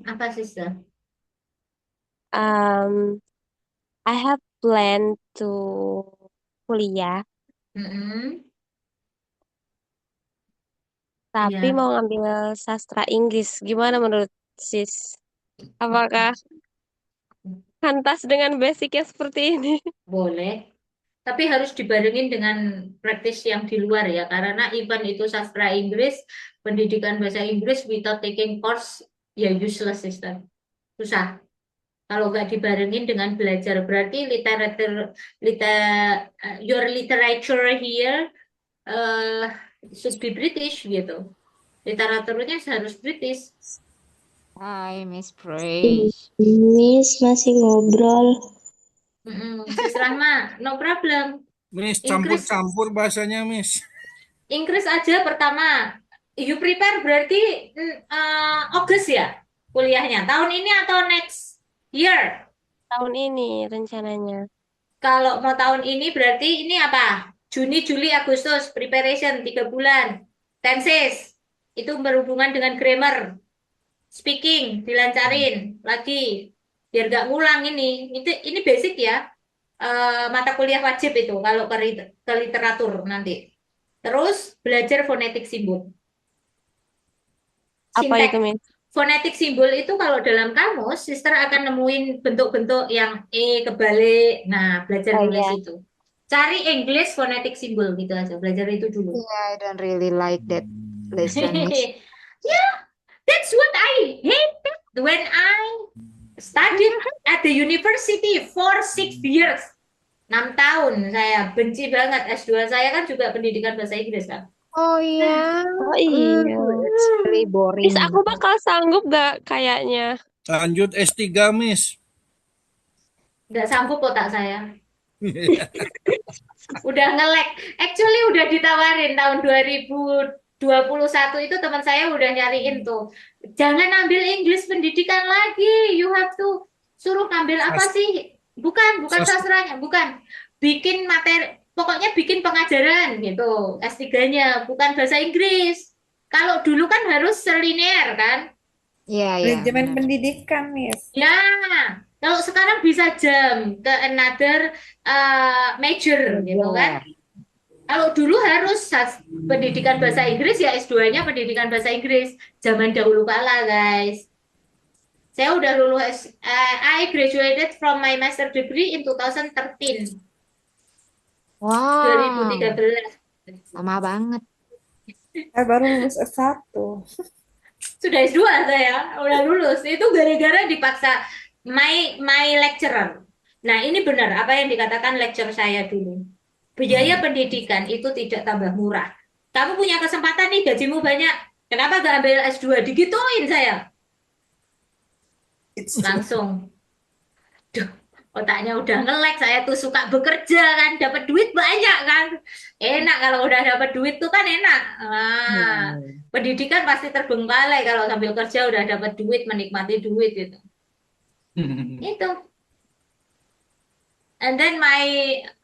Apa sister? I have planned to kuliah, tapi Iya, mau ngambil sastra Inggris. Gimana menurut sis? Apakah pantas dengan basic yang seperti ini? boleh. Tapi harus dibarengin dengan praktis yang di luar ya, karena even itu sastra Inggris, pendidikan bahasa Inggris without taking course, ya useless sister. Susah. Kalau nggak dibarengin dengan belajar, berarti your literature here should be British gitu. Literaturnya harus British. Hai, Miss Praise. Miss masih ngobrol. Sis Rahma, no problem. Miss, Inggris, campur-campur bahasanya, Miss. Inggris aja pertama. You prepare berarti August ya kuliahnya. Tahun ini atau next year? Tahun ini rencananya. Kalau mau tahun ini berarti ini apa? Juni, Juli, Agustus, preparation 3 bulan. Tenses, itu berhubungan dengan grammar. Speaking, dilancarin lagi. Biar gak ngulang ini. Ini basic ya. Mata kuliah wajib itu kalau ke literatur nanti. Terus belajar fonetik simbol. Apa itu, Sintek. Miss? Fonetik simbol itu kalau dalam kamus, sister akan nemuin bentuk-bentuk yang kebalik. Nah, belajar Oh nulis ya. itu. Cari English fonetik simbol gitu aja. Belajar itu dulu. Yeah, I don't really like that lesson, Miss. Yeah, that's what I hated when I studied at the university for 6 years. 6 tahun saya benci banget. S2 saya kan juga pendidikan bahasa Inggris kan. Oh iya. Oh iya. It's really boring. Miss, aku bakal sanggup gak kayaknya? Lanjut S3, Miss. Nggak sanggup otak saya. Udah nge-lag. Actually udah ditawarin tahun 2021 itu teman saya udah nyariin tuh. Jangan ambil English pendidikan lagi. You have to suruh ambil apa sih? Bukan sastranya, bukan. Bikin materi, pokoknya bikin pengajaran gitu. S3-nya, bukan bahasa Inggris. Kalau dulu kan harus selinear kan? Iya, iya. Manajemen pendidikan, Miss. Ya, kalau sekarang bisa jam ke another major gitu kan. Kalau dulu harus pendidikan bahasa Inggris ya S2-nya pendidikan bahasa Inggris. Zaman dahulu kala, guys. Saya udah lulus, I graduated from my master degree in 2013. Wow, 2013. lama banget. Saya baru lulus S1. Sudah S2 saya, udah lulus. Itu gara-gara dipaksa my lecturer. Nah, ini benar apa yang dikatakan lecturer saya dulu. Biaya pendidikan itu tidak tambah murah. Kamu punya kesempatan nih, gajimu banyak. Kenapa gak ambil S2? Digituin saya. Langsung. Duh, otaknya udah nge-lag. Saya tuh suka bekerja kan, dapat duit banyak kan. Enak kalau udah dapat duit tuh kan enak. Pendidikan pasti terbengkalai kalau sambil kerja udah dapat duit, menikmati duit itu. Itu. And then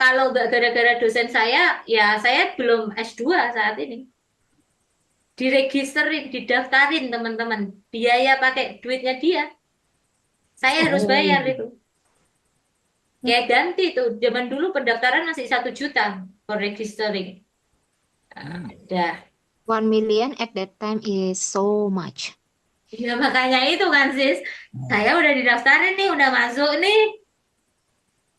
kalau nggak gara-gara dosen saya, ya saya belum S2 saat ini. Diregisterin, didaftarin teman-teman. Biaya pakai duitnya dia. Saya harus bayar itu. Kayak ganti tuh. Zaman dulu pendaftaran masih 1 juta for registering. Udah. 1 million at that time is so much. Ya makanya itu kan sis. Saya udah didaftarin nih, udah masuk nih.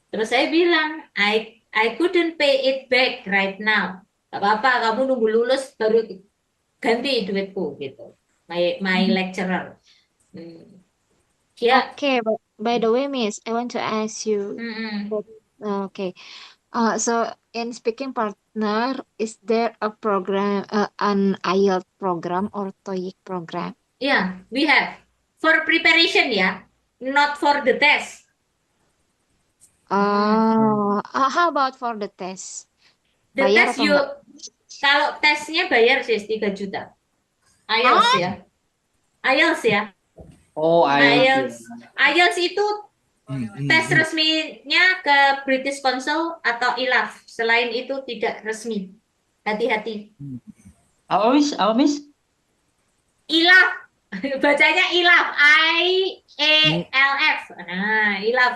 Terus saya bilang, I couldn't pay it back right now. Gak apa-apa, kamu nunggu lulus baru ganti duitku gitu. My lecturer. Ya. Okay, by the way, Miss, I want to ask you. Okay. So in speaking partner, is there a program, an IELTS program or TOEIC program? Yeah, we have. For preparation ya, not for the test. How about for the test? The Bayar test atau enggak? kalau tesnya bayar sih 3 juta. IELTS ya. IELTS ya. Oh, IELTS. IELTS itu tes resminya ke British Council atau ILAF. Selain itu tidak resmi. Hati-hati. Apa, Miss? Apa, Miss? Ilaf. Bacanya Ilaf. IALF. Nah, Ilaf.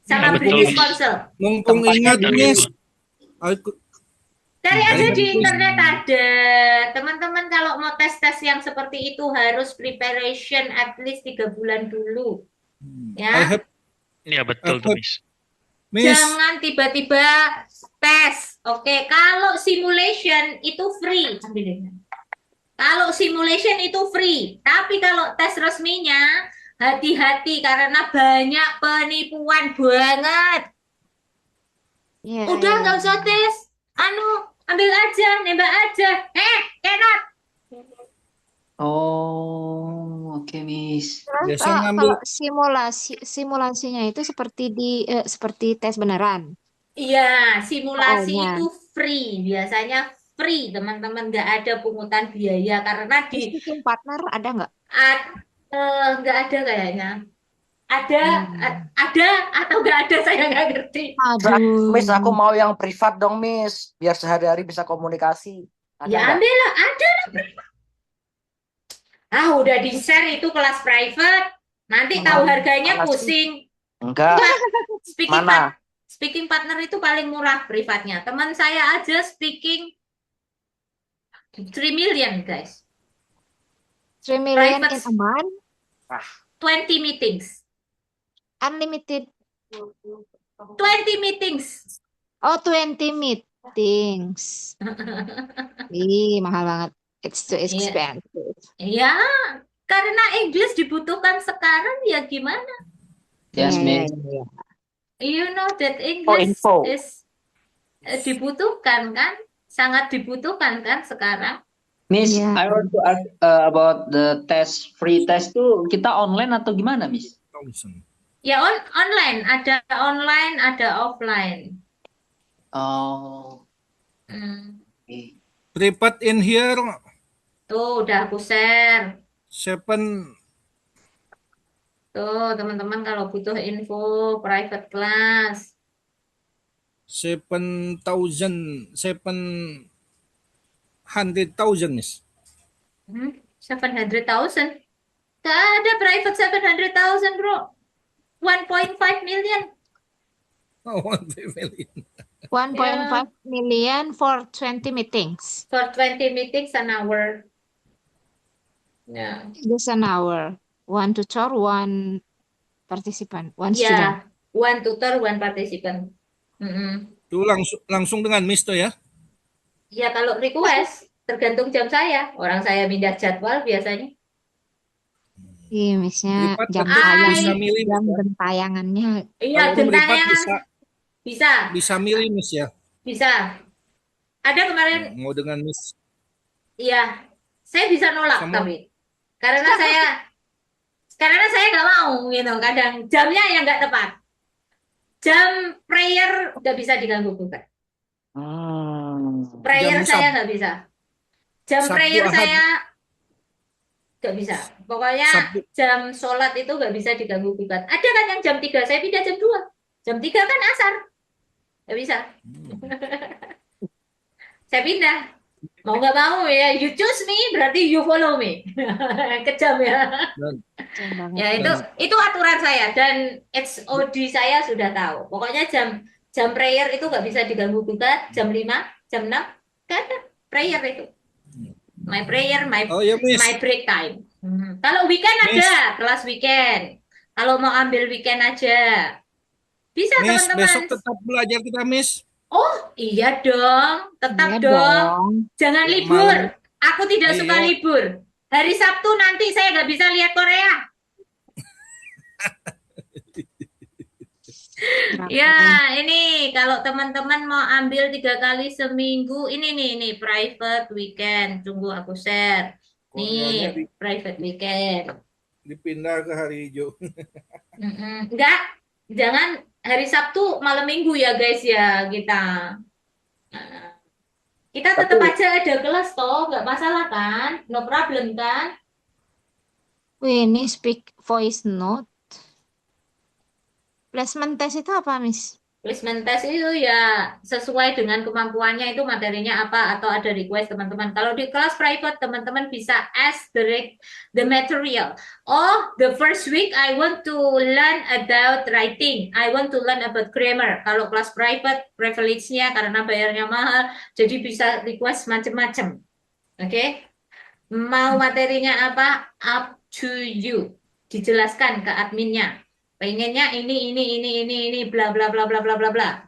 Sama betul, British Miss. Council. Mumpung Tempatnya ingat, di Miss. Aku Cari aja ingat, di Miss. internet ada. Teman-teman kalau mau tes-tes yang seperti itu harus preparation at least 3 bulan dulu. I Ya. have, Ya I betul tuh, have, Miss. Miss. Jangan tiba-tiba tes. Oke, kalau simulation itu free. Ambilin. Kalau simulation itu free, tapi kalau tes resminya hati-hati karena banyak penipuan banget. Iya, Udah iya. nggak usah tes, ambil aja, nembak aja. Cannot. Oh, oke, Miss. Terus Biasa kalau ngambil simulasinya itu seperti tes beneran Iya, simulasi soalnya. itu free, biasanya free, teman-teman, nggak ada pungutan biaya karena Terus di speaking partner ada nggak? nggak ada kayaknya. Ada, Hmm. ada atau nggak ada saya nggak ngerti. Miss, aku Aduh. mau yang privat dong, Miss. Biar sehari-hari bisa komunikasi. Ada Ya nggak? ambil lah, ada lah. Udah di share itu kelas private, nanti tahu harganya Mana sih? pusing. Enggak. Speaking Mana? speaking partner itu paling murah privatnya. Teman saya aja speaking 3 million, guys. 3 million in Private a month? 20 meetings. Unlimited. 20 meetings. Oh, 20 meetings. Ih, mahal banget. It's too Iya. expensive. Ya, karena English dibutuhkan sekarang ya gimana? Yes, Iya, Miss. iya. You know that English info. is dibutuhkan kan? Sangat dibutuhkan kan sekarang? Miss, Iya. I want to ask about the test, free test tuh kita online atau gimana, Miss? Ya online, ada offline. Oh, Hmm. Privat in here, Tuh udah aku share. 7 Tuh teman-teman kalau butuh info private class. 700,000, Miss. 700,000. Gak ada private 700,000, bro. 1.5 million. Oh, 1 million. 1.5 million for 20 meetings. For 20 meetings an hour. Yeah. Just an hour. One tutor, one participant, one student. Yeah, one tutor, one participant. Itu langsung dengan Miss tuh ya. Ya kalau request tergantung jam saya. Orang saya pindah jadwal biasanya. Iya, Miss-nya Privat jam tetap tayang, bisa milih, Miss, jam ya. gentayangannya. Iya, Kalau privat gentayangan bisa. bisa milih, Miss ya. Bisa. Ada kemarin, Mau dengan Miss. iya, saya bisa nolak Semua. tapi karena saya nggak mau gitu. Kadang jamnya yang nggak tepat. Jam prayer nggak bisa diganggu gugat. Prayer Jam saya nggak bisa. Jam Sabtu prayer Ahad. saya nggak bisa. Pokoknya Sabtu. jam sholat itu nggak bisa diganggu gugat. Ada kan yang jam 3, saya pindah jam 2. Jam 3 kan asar. Nggak bisa. Saya pindah. Mau nggak mau ya, you choose me, berarti you follow me. Kejam ya. Keren banget. Ya itu aturan saya dan HOD saya sudah tahu. Pokoknya jam prayer itu nggak bisa diganggu gugat. Jam 5, jam 6, kan ada prayer itu. My prayer, Oh ya, Miss. my break time. Kalau weekend Miss. ada kelas weekend. Kalau mau ambil weekend aja. Bisa Miss, teman-teman. besok tetap belajar kita, Miss. Oh iya dong, tetap Iya dong. dong. Jangan Ya, libur. malam. Aku tidak suka Iya. libur. Hari Sabtu nanti saya nggak bisa lihat Korea. Ya, ini kalau teman-teman mau ambil 3 kali seminggu, ini nih private weekend. Tunggu aku share. Koreanya Nih, private weekend. dipindah ke hari hijau. Enggak, jangan hari Sabtu malam minggu ya guys ya kita. Nah, kita tetap aja ada kelas toh, nggak masalah kan? No problem kan? Wih, ini speak voice note. Placement test itu apa, Miss? Placement test itu ya sesuai dengan kemampuannya itu materinya apa atau ada request teman-teman. Kalau di kelas private teman-teman bisa ask the material. Oh, the first week I want to learn about writing. I want to learn about grammar. Kalau kelas private privilege-nya karena bayarnya mahal, jadi bisa request macam-macam. Oke? Mau materinya apa? Up to you. Dijelaskan ke adminnya. Pengennya ini, bla bla bla bla bla bla bla.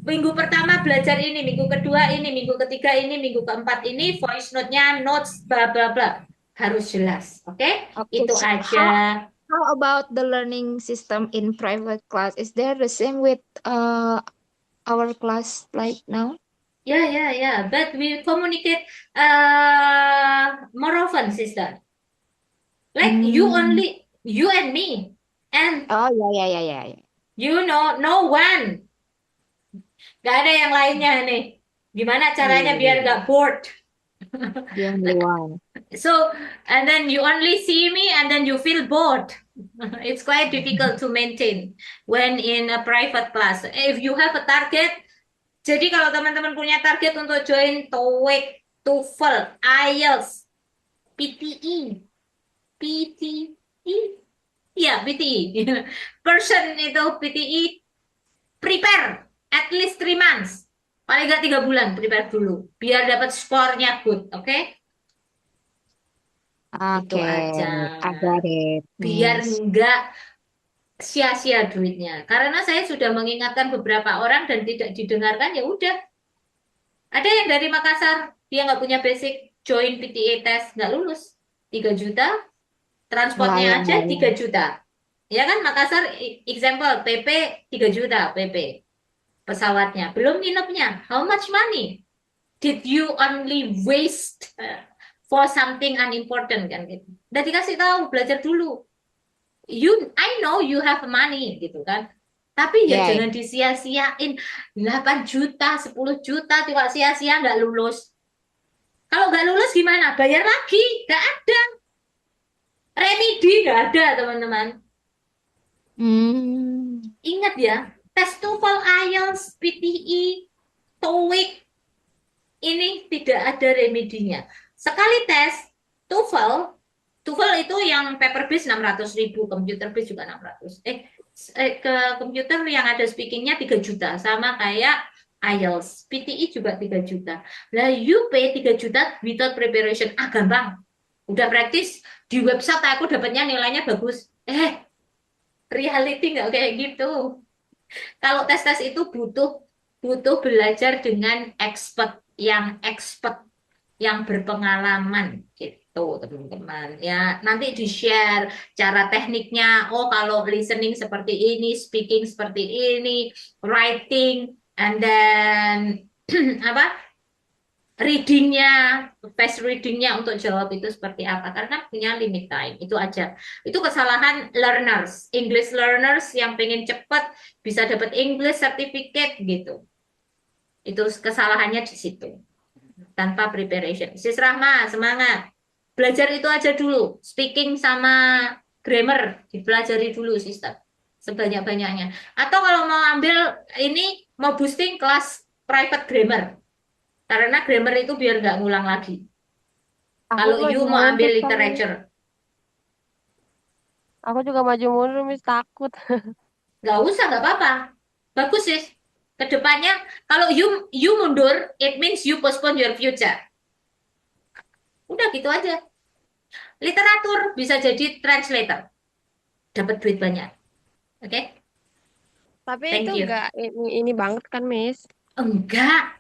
Minggu pertama belajar ini, minggu kedua ini, minggu ketiga ini, minggu keempat ini, voice note-nya, notes, bla bla bla. Harus jelas, oke? Okay, Itu so aja. how about the learning system in private class? Is there the same with our class right now? Yeah. But we communicate more often, sister. Like you and me, and Oh ya. you know, no one. Gak ada yang lainnya nih. Gimana caranya biar gak bored? The only one. So, and then you only see me and then you feel bored. It's quite difficult to maintain when in a private class. If you have a target, jadi kalau teman-teman punya target untuk join TOEIC, TOEFL, IELTS, PTE, ya PTE, person itu PTE, prepare at least 3 months. Paling nggak 3 bulan prepare dulu, biar dapat skornya good, oke? Itu aja. I got it, Biar Miss. nggak sia-sia duitnya. Karena saya sudah mengingatkan beberapa orang dan tidak didengarkan, ya udah. Ada yang dari Makassar, dia nggak punya basic, join PTA test, nggak lulus. 3 juta, transportnya aja 3 juta. Ya kan, Makassar, example, PP 3 juta, PP. Pesawatnya, belum nginepnya. How much money did you only waste for something unimportant kan gitu. Udah dikasih tahu, belajar dulu. I know you have money gitu kan. Tapi ya jangan disia-siain 8 juta, 10 juta tidak sia-sia nggak lulus. Kalau nggak lulus gimana? Bayar lagi, nggak ada. Remedi nggak ada teman-teman. Ingat ya, tes TOEFL, IELTS, PTE, TOEIC ini tidak ada remedinya. Sekali tes TOEFL itu yang paper base 600.000, computer base juga 600. Ke komputer yang ada speakingnya 3 juta, sama kayak IELTS. PTE juga 3 juta. Lah you pay 3 juta without preparation. Gampang. Udah praktis di website aku dapatnya nilainya bagus. Reality nggak kayak gitu. Kalau tes-tes itu butuh belajar dengan expert yang berpengalaman gitu teman-teman ya. Nanti di share cara tekniknya. Oh, kalau listening seperti ini, speaking seperti ini, writing, and then readingnya, fast readingnya untuk jawab itu seperti apa, karena punya limit time. Itu aja. Itu kesalahan learners, English learners yang pengen cepat bisa dapat English certificate gitu. Itu kesalahannya di situ. Tanpa preparation. Sis Rahma, semangat. Belajar itu aja dulu. Speaking sama grammar dipelajari dulu, sister. Sebanyak-banyaknya. Atau kalau mau ambil ini, mau boosting kelas private grammar. Karena grammar itu biar nggak ngulang lagi. Kalau you mau ambil literature. Aku juga maju mundur, Miss, takut. Nggak usah, nggak apa-apa. Bagus, sis. Kedepannya, kalau you mundur, it means you postpone your future. Udah gitu aja. Literatur bisa jadi translator. Dapat duit banyak. Oke? Tapi Thank itu you. enggak ini banget kan, Miss? Enggak.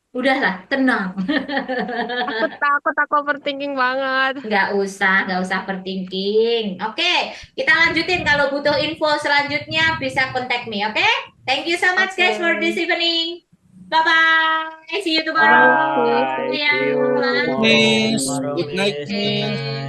Udahlah, tenang. Aku overthinking banget. Nggak usah overthinking. Oke, kita lanjutin. Kalau butuh info selanjutnya bisa contact me, oke? Thank you so much guys for this evening. Bye-bye. See you tomorrow. Bye. See you tomorrow. Miss. Tomorrow, Good night, Miss. Miss. Good night.